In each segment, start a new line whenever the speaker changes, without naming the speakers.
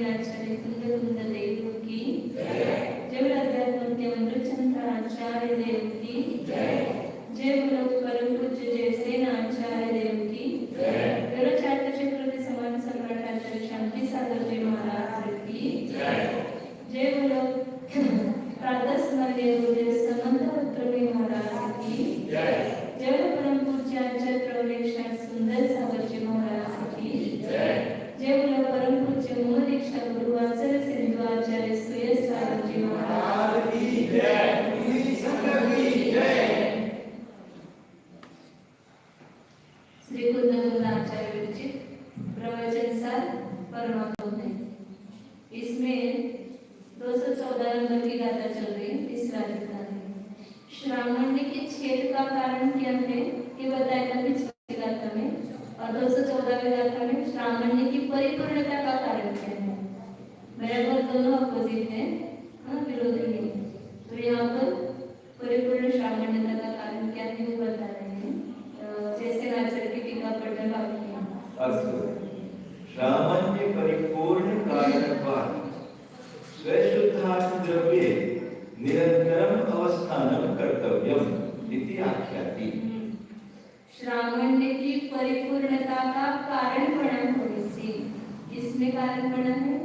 आचार्य कुंद देव की जय बोलो अध्यात्म अमृतचंद्र आचार्य देव की जय बोलो परम पूज्य जयसेन आचार्य देव की जय चार चक्रवर्ती समाज सम्राट आचार्य शांति सागर जी महाराज की जय बोलो प्रातः स्मरणीय गुरु समंत उत्तरवी महाराज की जय बोलो परम पूज्य आचार्य प्रवेश सुंदर सागर जी महाराज की जय बोलो परम पूज्य मोह दीक्षा गुरु आचार्य सिंधु आचार्य सुयस सागर जी महाराज की जय श्री कुंदन आचार्य विरचित प्रवचन सार परमात्मा है। इसमें 214 नंबर की गाथा चल रही है। तीसरा गाथा है श्रावणी के छेद का कारण क्या है ये बताया था पिछली गाथा में, और 214 गाथा में श्रावणी की परिपूर्णता का कारण क्या है। बराबर दोनों अपोजिट है, विरोधी है। तो यहाँ पर परिपूर्ण श्रावणता का कारण क्या है वो बता रहे हैं। जैसे आचार्य की टीका पढ़ने बाकी है।
श्रावण्य परिपूर्ण कारणत्वात् स्वशुद्धात्म द्रव्ये निरंतरम अवस्थानं कर्तव्यम् इति आख्याति।
श्रावण्य की परिपूर्णता का कारण बना होने से, किसमें कारण बना है?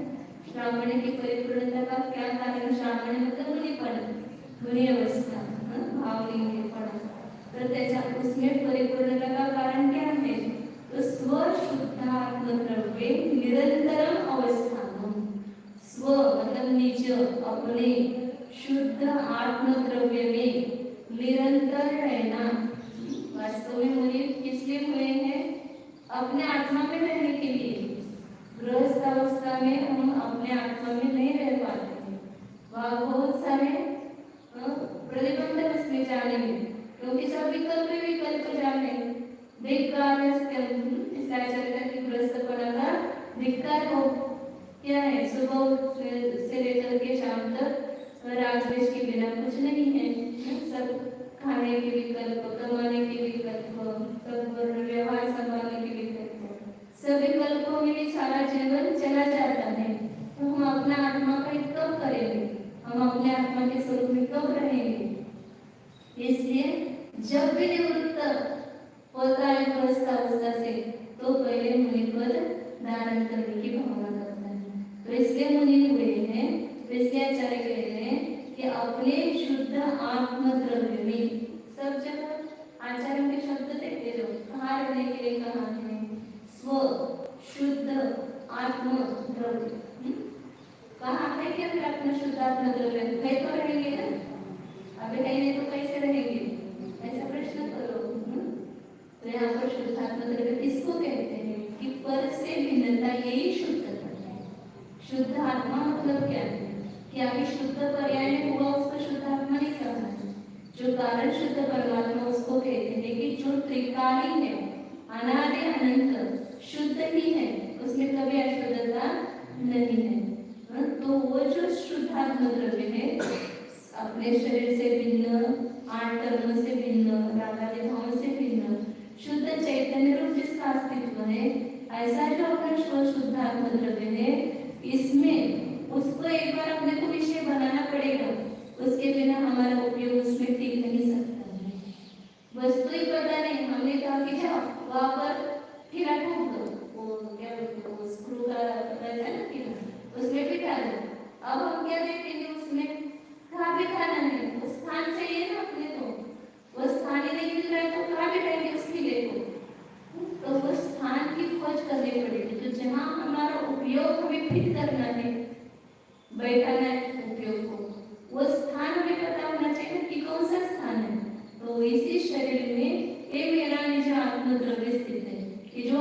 श्रावण्य की परिपूर्णता का क्या कारण? श्रावण्य मतलब मुनिपन, मुनि अवस्था, भावलिंगपन। तो त्याच्या उसमें परिपूर्णता का कारण क्या है? तो स्वशुद्ध आत्मद्रव्य निरंतरम अवस्थानम। स्व मतलब निज, अपने शुद्ध आत्मद्रव्य में निरंतर रहना। वास्तव में मुनि किस लिए हुए हैं? अपने आत्मा में रहने के लिए। गृहस्थ अवस्था में हम अपने आत्मा में नहीं रह पाते, वहाँ बहुत सारे प्रतिबंध उसमें जाने में, क्योंकि सब विकल्प जाने धिक्कार की ग्रस्तपना का धिक्कार हो क्या है? सुबह से लेकर के शाम तक राजवेश के बिना कुछ नहीं है। सब खाने के विकल्प, कमाने के विकल्प, सब व्यवहार संभालने के विकल्प, सब विकल्पों में भी सारा जीवन चला जाता है। तो हम अपना आत्मा का कब करेंगे? हम अपने आत्मा के स्वरूप में कब रहेंगे? इसलिए जब भी निवृत्त होता है गृहस्थ अवस्था से, तो पहले मुनि पद धारण करने की भावना करता है। तो इसलिए मुनि हुए हैं। तो इसलिए आचार्य कहते हैं कि अपने शुद्ध आत्मद्रव्य में, सब जगह आचार्यों के शब्द देखते जो कहाँ रहने के लिए कहा है, स्व शुद्ध आत्मद्रव्य। कहाँ है कि फिर अपना शुद्ध आत्मद्रव्य है तो रहेंगे ना, अभी नहीं तो कैसे रहेंगे? ऐसा प्रश्न करो। तो यहाँ पर शुद्ध आत्मद्रव्य किसको कहते हैं? कि पर से भिन्नता, यही शुद्धता है। शुद्ध आत्मा मतलब क्या है? कि अभी शुद्ध पर्याय हुआ उसको शुद्ध आत्मा नहीं कहना है। जो कारण शुद्ध परमात्मा उसको कहते हैं कि जो त्रिकाली है, अनादि अनंत, शुद्ध ही है, उसमें कभी अशुद्धता नहीं है। तो वो जो शुद्ध आत्मद्रव्य है, अपने शरीर से भिन्न, आठ कर्म से भिन्न, रागादि भाव से भिन्न, शुद्ध चैतन्य रूप जिसका अस्तित्व है, ऐसा जो अपना शुद्ध आत्मद्रव्य है, इसमें उसको एक बार अपने को विषय बनाना पड़ेगा। उसके बिना हमारा उपयोग उसमें ठीक नहीं सकता। वस्तु ही पता नहीं, हमने कहा कि जाओ वहां पर खीरा ठोक दो, वो क्या बोलते हैं, स्क्रू का रहता है ना खीरा, उसमें भी डाल दो। अब हम क्या देखेंगे उसमें? कहाँ भी खाना नहीं, वो स्थान चाहिए ना अपने को, वो स्थान ही नहीं मिल रहा है तो कहाँ बिठाएंगे उस किले को? तो वो स्थान की खोज करनी पड़ेगी। तो जहाँ हमारा उपयोग हमें फिट करना है, बैठाना है उपयोग को, वो स्थान हमें पता होना चाहिए कि कौन सा स्थान है। तो इसी शरीर में ये मेरा निज आत्मद्रव्य स्थित है, कि जो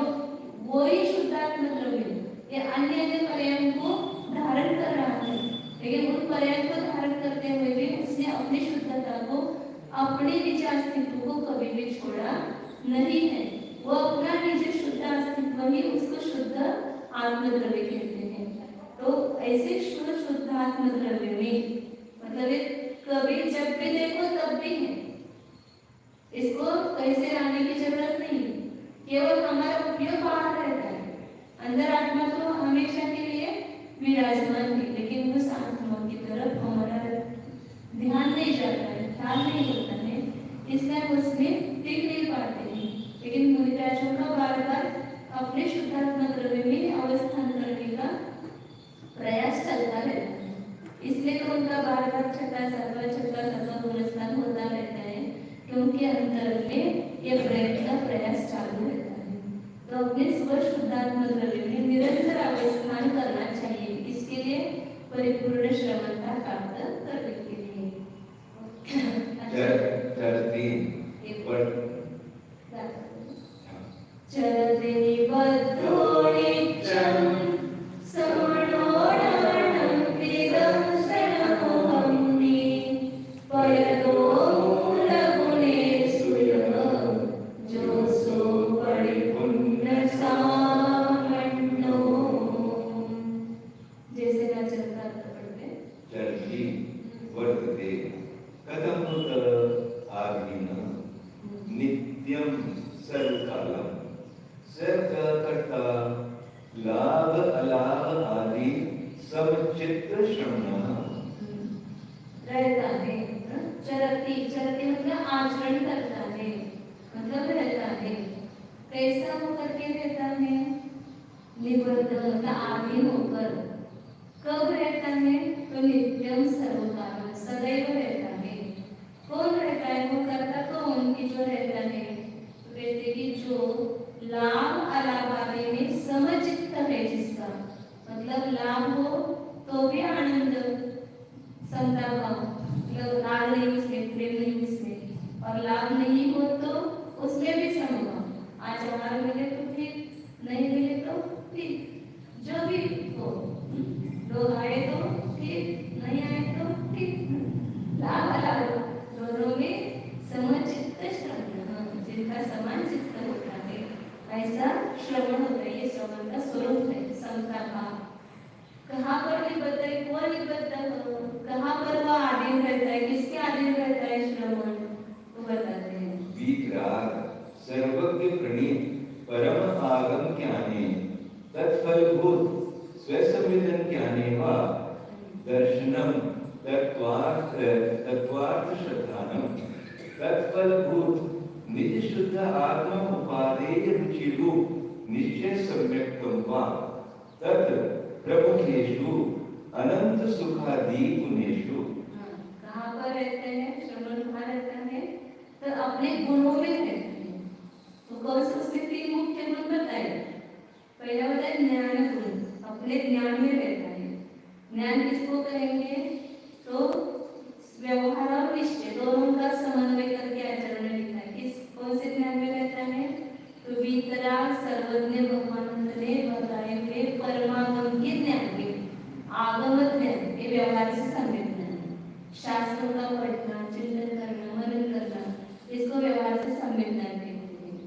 वो ही शुद्ध आत्मद्रव्य, ये अन्य पर्यायों को धारण कर रहा है, लेकिन उन पर्यायों को धारण करते हुए भी उसने अपनी शुद्धता को, अपने निज अस्तित्व को कभी भी छोड़ा नहीं है। वो अपना निज शुद्ध अस्तित्व ही उसको शुद्ध आत्मद्रव्य कहते हैं। तो ऐसे शुद्ध आत्मद्रव्य में मतलब कभी जब भी देखो तब भी है, इसको कैसे लाने की जरूरत नहीं, केवल हमारा उपयोग बाहर रहता है। अंदर आत्मा तो हमेशा के लिए विराजमान है, लेकिन उस आत्मा की तरफ हमारा ध्यान नहीं जाता है, ख्याल नहीं होता है, इसलिए हम उसमें टिक नहीं पाते हैं। लेकिन मुनिराजों का बार बार अपने शुद्धात्मा द्रव्य में अवस्थान करने का प्रयास चलता रहता है, इसलिए तो उनका बार बार छठा सातवां पुनस्तान होता रहता है, क्योंकि अंतर में ये प्रयत्न का प्रयास चालू रहता है। तो अपने स्व शुद्धात्मा द्रव्य में निरंतर अवस्थान करना चाहिए, इसके लिए परिपूर्ण श्रमणता प्राप्त करने के लिए। चरते बद्धो नित्यं समणोडानं वेदं शरणोऽहमि पयतो मूलगुणेषु यः जोसो परिपूर्ण सामण्यो। जैसे ना चलता पढ़ते
चरती वर्तते कथम आधीन नित्यम सर्वकालम सर्वकर्ता लाभ अलाभ आदि सब चित्त श्रवण
रहता है। चरती चरती मतलब आचरण करता है, मतलब रहता है। कैसा होकर के रहता है? निबद्ध मतलब आधीन होकर। कब रहता है? तो नित्यम सर्वकाल सदैव रहता है। कौन रहता है? वो करता कौन की जो रहता है? तो कहते कि जो लाभ अलाभ आदि में समचित्त है, जिसका मतलब लाभ हो तो भी आनंद संताप मतलब राग नहीं उसमें, प्रेम नहीं उसमें, और लाभ नहीं हो तो उसमें भी समभाव। आज हमारे मिले तो ठीक, नहीं मिले तो ठीक, जो भी हो, लोग आए तो ठीक, नहीं आए तो ठीक, लाभ अलाभ दोनों में समचित्त श्रवण, जिनका समान चित्त होता है ऐसा श्रवण होता है। ये श्रवण का स्वरूप है, समता भाव। कहाँ पर निबद्ध है? कौन निबद्ध हो? कहाँ पर वह आधीन रहता है? किसके आधीन रहता है श्रवण? तो बताते हैं।
वीतराग सर्वज्ञ प्रणीत परम आगम ज्ञाने तत्फलभूत स्वसंवेदन ज्ञाने वा दर्शनम तत्वार्थ श्रद्धानम तत्फलभूत निज शुद्ध आत्म उपादेय रुचिरूप निश्चय सम्यक्तम वा तत् प्रमुखेषु अनंत सुखादि गुणेषु।
कहाँ पर रहते हैं? श्रवण कहाँ रहता है? तो अपने गुणों में रहते हैं। तो कौन से उसमें तीन मुख्य गुण बताए? पहला बताए ज्ञान गुण, अपने ज्ञान में रहता है। ज्ञान किसको कहेंगे? तो व्यवहार और निश्चय दोनों का समन्वय करके आचरण में लिखा है। किस कौन से ज्ञान में रहता है? तो वीतराग सर्वज्ञ भगवान ने बताए हुए परमागम के ज्ञान में, आगम ज्ञान ये व्यवहार से सम्यक ज्ञान, शास्त्रों का पढ़ना, चिंतन करना, मनन करना, इसको व्यवहार से सम्यक ज्ञान कहते हैं।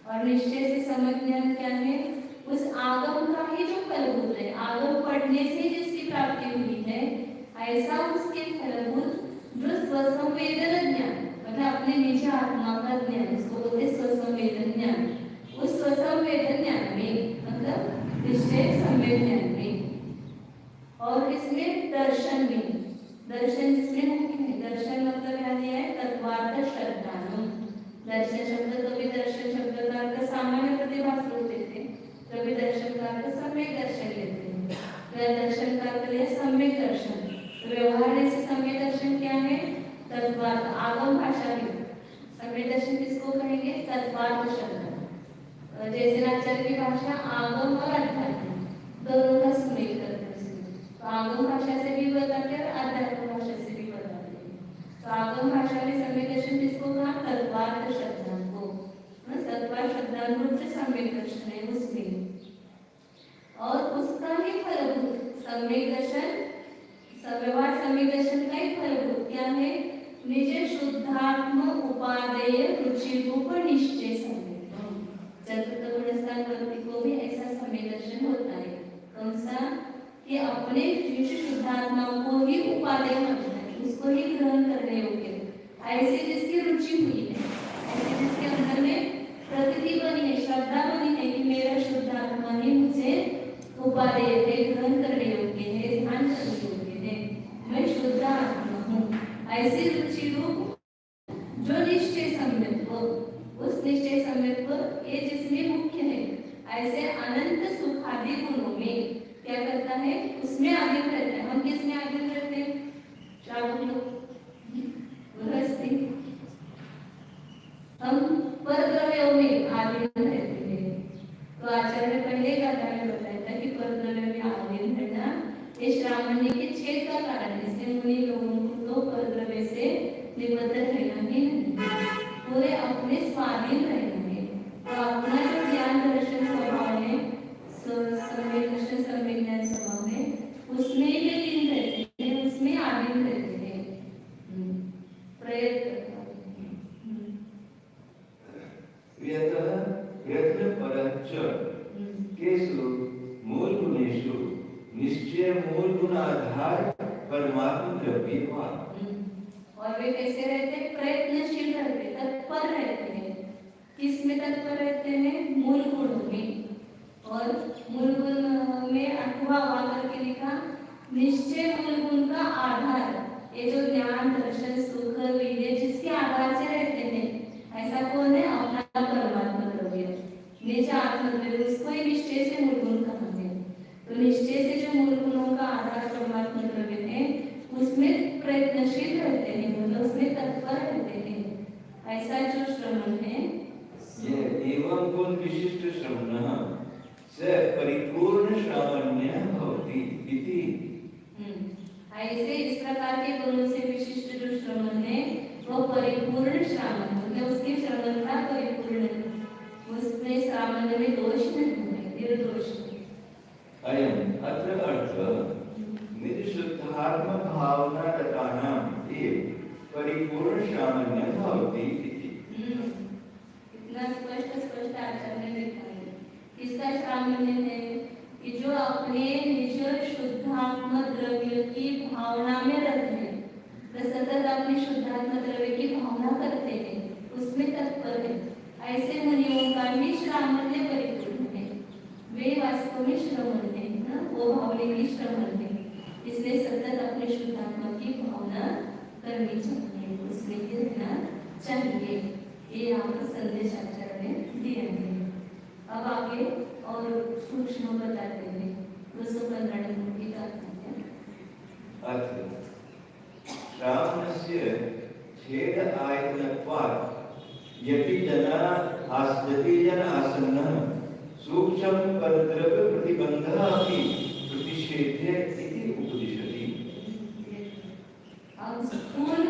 और निश्चय से सम्यक ज्ञान क्या है? उस आगम का ही जो फलभूत है, आगम पढ़ने से जिसकी प्राप्ति हुई है, ऐसा उसके फलभूत जो स्वसंवेदन ज्ञान मतलब अपने निज आत्मा का ज्ञान, उसको बोलते स्वसंवेदन ज्ञान। उस स्वसंवेदन ज्ञान में मतलब निश्चय सम्यक ज्ञान में, और इसमें दर्शन में, दर्शन जिसमें मुख्य है, दर्शन मतलब यहाँ दिया है तत्वार्थ श्रद्धानु। दर्शन शब्द कभी दर्शन शब्द का अर्थ सामान्य प्रतिभास होते थे, कभी दर्शन का अर्थ सम्यक दर्शन लेते हैं। दर्शन का अर्थ लिया सम्यक दर्शन। तो व्यवहार से सम्यक दर्शन क्या है? तत्वार्थ आगम भाषा में सम्यक दर्शन किसको कहेंगे? तत्वार्थ शब्द। जैसे नाचार की भाषा आगम और अध्यात्म दोनों का सम्मेल करते हैं। तो आगम भाषा से भी बताते हैं और अध्यात्म भाषा से भी बताते हैं। तो आगम भाषा में सम्यक दर्शन किसको कहा? तत्वार्थ शब्दांत को। तत्वार्थ शब्दांत रूप से सम्यक दर्शन है उसमें, और उसका ही फलभूत सम्यक दर्शन, व्यवहार सम्यक दर्शन का ही फलभूत क्या है? निज शुद्धात्म उपादेय रुचि रूप निश्चय सम्यक। चतुर्थ गुणस्थान व्यक्ति को भी ऐसा सम्यक दर्शन होता है। कौन सा? कि अपने निज शुद्धात्मा को ही उपादेय मानना है, उसको ही ग्रहण करने योग्य, ऐसे जिसकी रुचि हुई है, ऐसे जिसके अंदर में प्रकृति बनी है, श्रद्धा बनी है कि मेरा शुद्धात्मा ही मुझे उपादेय है, ग्रहण करने योग्य है उसमें आधीन रहता है। हम किस में आधीन रहते हैं? श्रावक लोग, गृहस्थी, हम परद्रव्यों में आधीन रहते हैं। तो आचार्य ने पहले का कारण बताया था कि परद्रव्य में आधीन रहना ये श्रावण्य के छेद का कारण है। इसलिए मुनि लोगों को तो परद्रव्य से निबद्ध रहना ही नहीं, पूरे अपने स्वाधीन रहना है। तो अपना जो ज्ञान दर्शन स्वभाव है, दर्शन संविज्ञान स्वभाव है, उसमें ही लीन रहते हैं, उसमें आधीन रहते हैं, प्रयत्न
मूल गुणेषु निश्चय मूल गुण आधार परमात्मा द्रव्यवाद।
और वे कैसे रहते हैं? प्रयत्नशील रहते, तत्पर रहते हैं। किस में तत्पर रहते हैं? मूल गुणों में। और मूल गुण में अथवा वाकर के लिखा निश्चय मूल गुण का आधार। ये जो ज्ञान दर्शन सुख विद्या जिसके आधार से रहते हैं, ऐसा कौन है? अपना परमात्मा द्रव्य, निज आत्मद्रव्य, उसको ही निश्चय से मूल गुण कहा है। तो निश्चय से जो मूल गुणों का आधार परमात्मा द्रव्य है, उसमें प्रयत्नशील रहते हैं, मतलब उसमें तत्पर रहते हैं। ऐसा जो श्रमण है
ये एवं गुण विशिष्ट श्रमणः से परिपूर्ण श्रावण्य भवति इति।
ऐसे इस प्रकार के गुणों से विशिष्ट जो श्रमण है वो परिपूर्ण श्रावण, मतलब उसके श्रमण का परिपूर्ण, उसमें श्रावण में दोष नहीं है, निर्दोष।
अयम् अत्र अर्थः निजशुद्धात्म भावना रतानाम् एव परिपूर्ण श्रावण्य भवति इति।
इतना स्पष्ट आचार्य ने लिखा है। इसका श्रावण्य है कि जो अपने निज शुद्धात्म द्रव्य की भावना में रहते हैं, तो सतत अपने शुद्धात्म द्रव्य की भावना करते हैं, उसमें तत्पर है, ऐसे मुनियों का भी श्रावण्य परिपूर्ण है। वे वास्तव में श्रमण है, वो भावने की श्रमण है। इसलिए सतत अपने शुद्धात्मा की भावना करनी चाहिए, उसमें रहना चाहिए। ये आपको संदेश आचार्य ने दिया है। अब आगे और सूक्ष्म बताते हैं 215 नंबर की
श्रावणस्य छेद आयतनत्वात् यदि जना आसन्नः सूक्ष्म परद्रव्य प्रतिबंधः अपि प्रतिषेध्य इति उपदिशति।
अब स्थूल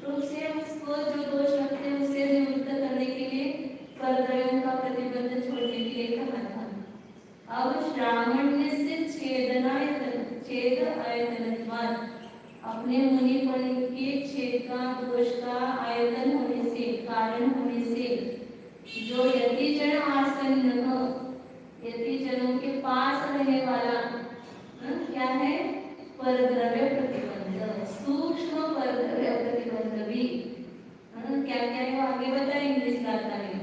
रूप से उसको जो दोष लगते हैं उसे निवृत्त करने के लिए परद्रव्यों का प्रतिबंध छोड़ने के लिए कहा था। अब श्रावण्य से छेद आयतनत्वात् अपने मुनिपन के छेद का दोष का आयतन होने से, कारण होने से, जो यतिजन आसन्न, यतिजनों के पास रहने वाला क्या है? परद्रव्य प्रतिबंध, सूक्ष्म परद्रव्य प्रतिबंध भी क्या क्या है वो आगे बताएंगे इस गाथा में।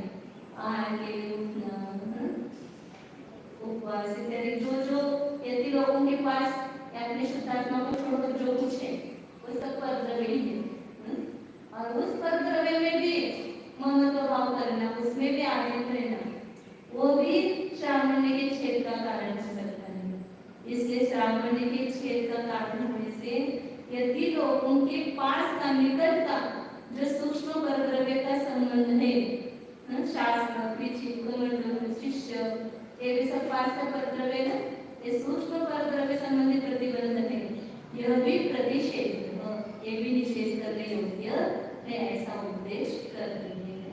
आगे उठना, उपवास इत्यादि जो यति लोगों के पास अपने शुद्धात्मा को छोड़कर जो कुछ है वो सब परद्रव्य ही है। और उस परद्रव्य में भी ममत्व भाव करना, उसमें भी आधीन रहना, वो भी श्रावण्य के छेद का कारण हो सकता है। इसलिए श्रावण्य के छेद का कारण होने से यदि लोगों के पास का निकट का जो सूक्ष्म परद्रव्य का संबंध है, शास्त्र शिष्य, ये भी सब पास का परद्रव्य है, ये सूक्ष्म परद्रव्य संबंधी प्रतिबंध है, यह भी प्रतिषेध, ये भी निषेध करने योग्य है, ऐसा उपदेश कर रही है।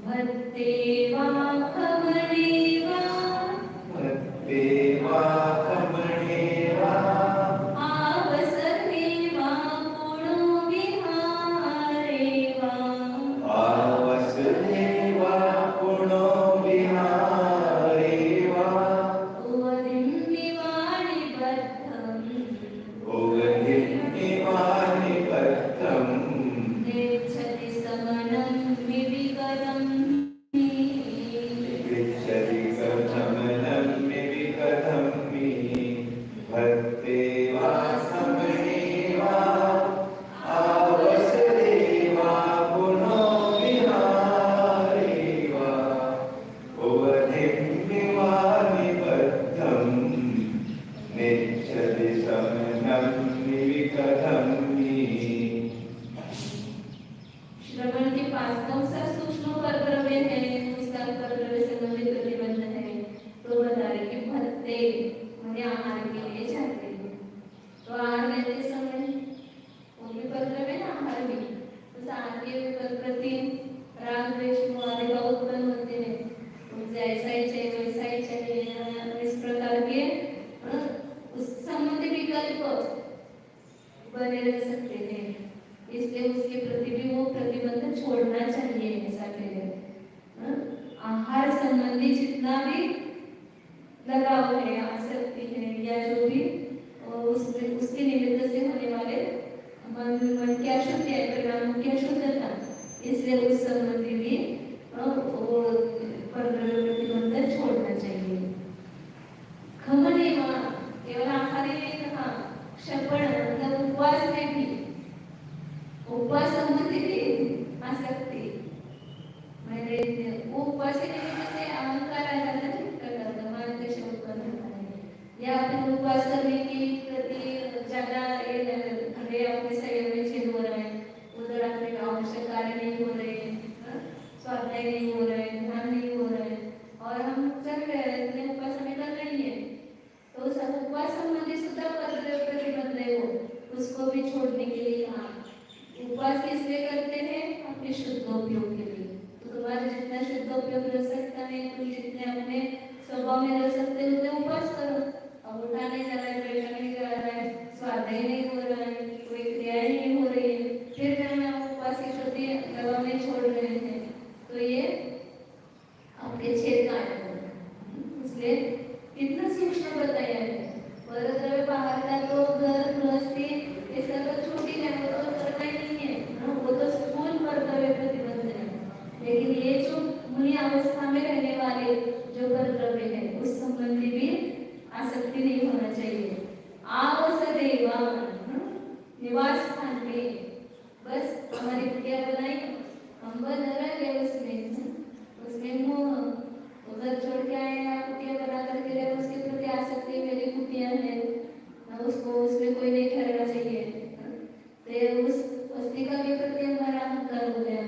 भक्तेवा कमलेवा,
भक्तेवा कमलेवा,
आवसरेवा पुणो विहारेवा,
आवसरेवा पुणो विहारेवा,
उवधिं निवाणि बद्धं,
उवधिं निवाणि बद्धं,
नेच्छति समनं विविकरं
गच्छति समनं विविकरं भक्तेवा समनेवा, आवसरेवा पुनो विहारेवा, उवधिं निवाणि बद्धं,
मुझे ऐसा ही चाहिए वैसा ही चाहिए, इस प्रकार के उस संबंधी विकल्प बने रह सकते हैं। इसलिए उसके प्रति भी वो प्रतिबंध छोड़ना चाहिए। ऐसा करें आहार संबंधी जितना भी लगाव है, आसक्ति है, या जो भी उसमें उसके निमित्त से होने वाले मन की अशुद्धि है, परिणाम की अशुद्धता, इसलिए उस संबंधी भी वो प्रतिबंध छोड़ना चाहिए। खमने केवल आहार ही नहीं कहा, क्षपण मतलब उपवास में भी, उपवास संबंधी भी आसक्ति, मैंने वो उपवास के निमित्त से अहंकार आ जाता है, या फिर उपवास करने की प्रति ज्यादा ये अपने शरीर में छेद हो रहा है, उधर अपने आवश्यक कार्य नहीं हो रहे, स्वाध्याय नहीं हो रहे, ध्यान नहीं हो रहे, और हम चल रहे हैं, इतने उपवास हमें करना ही है, तो सब उपवास संबंधी सुधा प्रतिबंध है वो, उसको भी छोड़ने के लिए। हाँ, उपवास किस लिए करते हैं? अपने शुद्धोपयोग के लिए। तो तुम्हारा जितना शुद्धोपयोग रह सकता है, तुम जितने अपने स्वभाव में रह सकते हो, उतने उपवास करो। अब उठा नहीं जा रहा है, बैठा नहीं जा रहा है, स्वाध्याय नहीं हो रहा है, कोई क्रिया नहीं हो रही है, फिर जब हम उपवास की प्रति दबाव में छोड़ रहे हैं, तो ये आपके छेद का है। इसलिए कितना सूक्ष्म बताया है। परद्रव्य बाहर का तो घर गृहस्थी इसका तो छूटी है, वो तो करना ही नहीं है, वो तो स्थूल कर्तव्य प्रतिबंध है। लेकिन ये जो मुनि अवस्था में रहने वाले जो कर्तव्य है, उस संबंधी भी आसक्ति नहीं होना चाहिए। आवसदेवा निवास स्थान पे बस हमारी कुटिया बनाई, हम बन रहे उसमें मोह, उधर छोड़ के आए या कुटिया बना करके रहे, उसके प्रति आसक्ति मेरी कुटिया है, उसको उसमें कोई नहीं ठहरना चाहिए, तो उस वस्तु का भी प्रति हमारा अहंकार हो गया,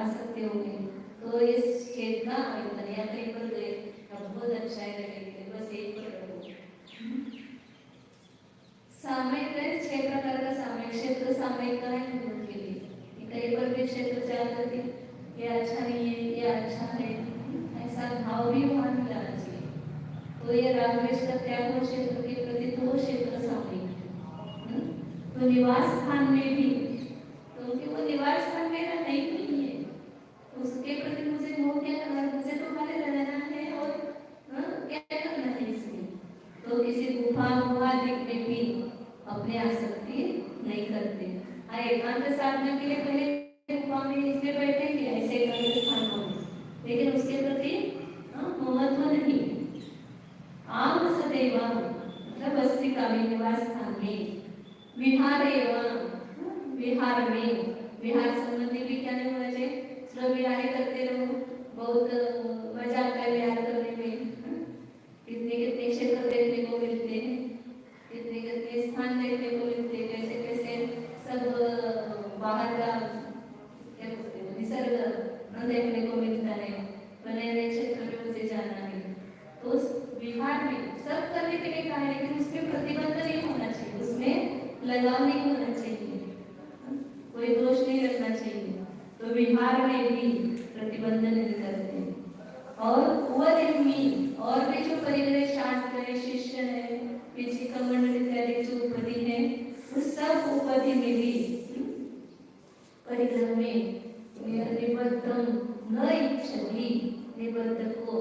आसक्ति हो गई, तो इस छेद का या कहीं पर गए बहुत अच्छा है, बस एक पर सामयिक है। 6 प्रकार का सामयिक क्षेत्र सामयिक का है गुण के लिए, कहीं पर भी क्षेत्र चाहते थे ये अच्छा नहीं है, ये अच्छा है, ऐसा भाव भी वहां नहीं लाना चाहिए। तो ये रागद्वेष का त्याग हो क्षेत्र के प्रति, तो वो क्षेत्र सामयिक है। तो निवास स्थान में भी, क्योंकि वो निवास स्थान मेरा नहीं है, उसके प्रति मुझे मोह क्या करना है, मुझे तो खाली रहना है, और क्या करना है इसमें। तो किसी गुफा दिखने भी अपने आसक्ति नहीं करते। हाँ, एकांत साधना के लिए पहले गुफा में इसलिए बैठेंगे ऐसे एकांत स्थानों में, लेकिन उसके प्रति महत्व नहीं। आम सदैवा मतलब बस्ती का भी निवास स्थान में, विहार एवं विहार में, विहार संबंधी भी क्या नहीं होना चाहिए, सिर्फ विहार करते रहो, बहुत मजा आता है विहार करने में। कितने कितने क्षेत्र देखने को मिलते हैं, कितने कितने स्थान देखने को मिलते हैं, कैसे कैसे सब बाहर का क्या बोलते हैं निसर्ग देखने को मिलता है, नए नए क्षेत्र में मुझे जाना है। तो उस विहार में सब करने के लिए कहा है, लेकिन उसमें प्रतिबंध नहीं होना चाहिए, उसमें लगाव नहीं होना चाहिए, कोई दोष नहीं रखना चाहिए। तो विहार में भी प्रतिबंध नहीं करते। और और भी जो परिग्रह शास्त्र है, शिष्य है, पीछे कमंडल इत्यादि जो उपाधि है, उस सब उपाधि में भी परिग्रह में निबद्धम न इच्छति, निबद्ध को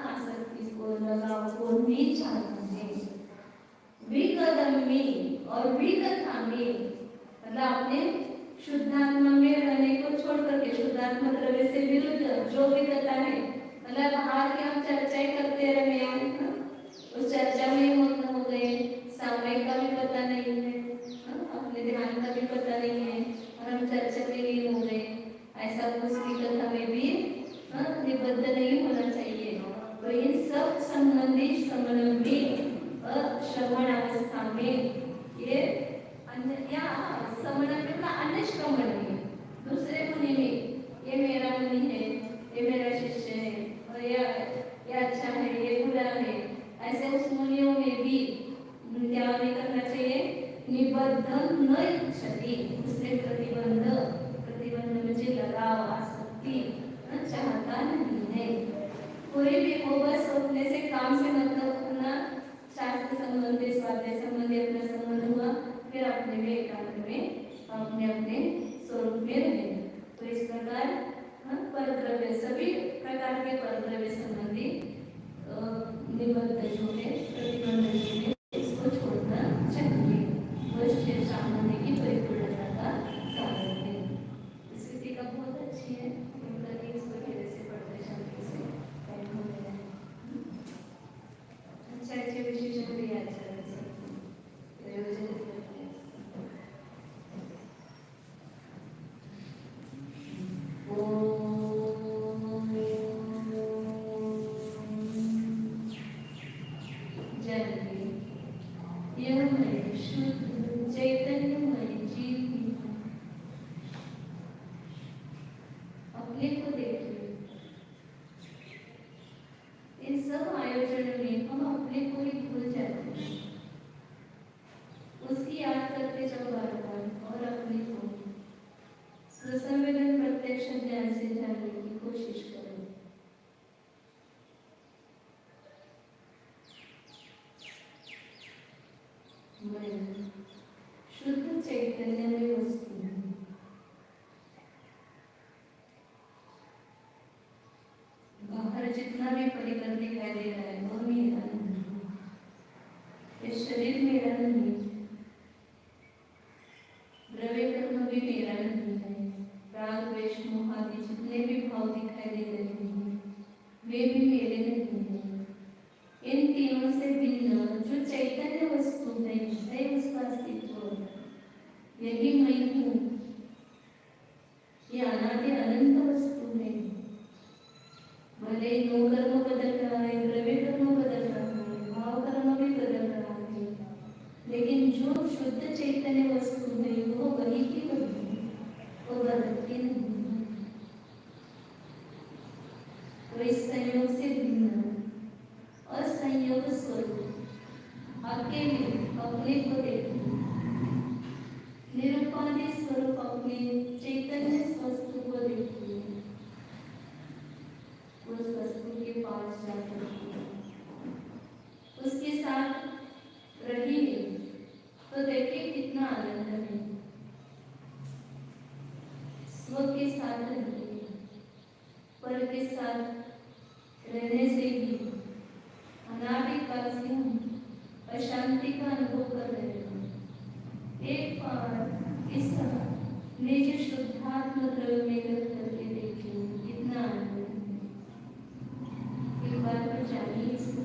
आसक्ति को लगाव को नहीं चाहते हैं। विकदमी और विकथामी मतलब अपने शुद्धात्मा में रहने को छोड़ करके, शुद्धात्मा द्रव्य से विरुद्ध जो विकता है, मतलब बाहर की हम चर्चाएं करते रहे, उस चर्चा में मग्न हो गए, सामयिक का भी पता नहीं है, अपने ध्यान का भी पता नहीं है, और हम चर्चा में लीन हो गए। ऐसा उसकी कथा में भी निबद्ध नहीं होना चाहिए। तो इन सब संबंधी समलंबी श्रवण अवस्था में ये या समलंबी का अनिष्क्रमण में, दूसरे मुनि में ये मेरा मुनि है, ये मेरा शिष्य है, और ये अच्छा है, ये बुरा है, ऐसे उस मुनियों में भी क्या नहीं करना चाहिए, निबद्धम न इच्छति, उससे प्रतिबंध मुझे लगाव आसक्ति चाहता नहीं है। कोई कोई भी हो, बस अपने से काम से मतलब अपना शास्त्र संबंधी स्वाध्याय संबंधी अपना संबंध हुआ, फिर अपने में एकांत में अपने अपने स्वरूप में रहे। तो इस प्रकार परद्रव्य सभी प्रकार के परद्रव्य संबंधी निबद्ध जो है प्रतिबंध जो है इसको छोड़ना चाहिए। वह सामान्य की परिपूर्णता का कारण है। स्थिति का बहुत अच्छी है, इसको धीरे से पढ़ते शांति से टाइम हो गया है। अच्छे विशेषण भी अच्छा प्रयोजन करते हैं। अपने को देखिए, इन सब आयोजनों में हम अपने को ही भूल जाते हैं। उसकी याद करते जाओ बार बार और अपने को स्वसंवेदन प्रत्यक्ष ज्ञान से जानने की कोशिश करो। मैं शुद्ध चैतन्य में वस्तु हूँ। बाहर जितना भी परिकर दिखाई दे रहा है वो मेरा नहीं, ये शरीर मेरा नहीं, द्रव्य कर्म भी मेरा नहीं है। राग द्वेष मोह आदि जितने भी भाव दिखाई दे रहे हैं वे भी मेरे नहीं हैं। इन तीनों से भिन्न जो चैतन्य वस्तु है उसका अस्तित्व, यही मैं हूँ। ये अनादि अनंत वस्तु है। भले नो कर्म बदल रहा है, द्रव्य कर्म बदल रहा है, भाव कर्म भी बदल रहा है, लेकिन जो शुद्ध चैतन्य वस्तु है वो वही की वही है, वो बदलती नहीं। तो इस संयोग से भिन्न असंयोग स्वरूप अकेले अपने को देखो, निरुपाधि स्वरूप अपने चैतन्य वस्तु को देखिए। उस वस्तु के पास जाकर उसके साथ रहिए तो देखिए कितना आनंद है। स्व के साथ रहिए, पर के साथ रहने से भी अनादिकाल से हम अशांति का अनुभव कर रहे हैं। एक बार इस तरह निज शुद्धात्म द्रव्य में करके देखिए कितना आनंद है। एक बार पर जानिए इसको।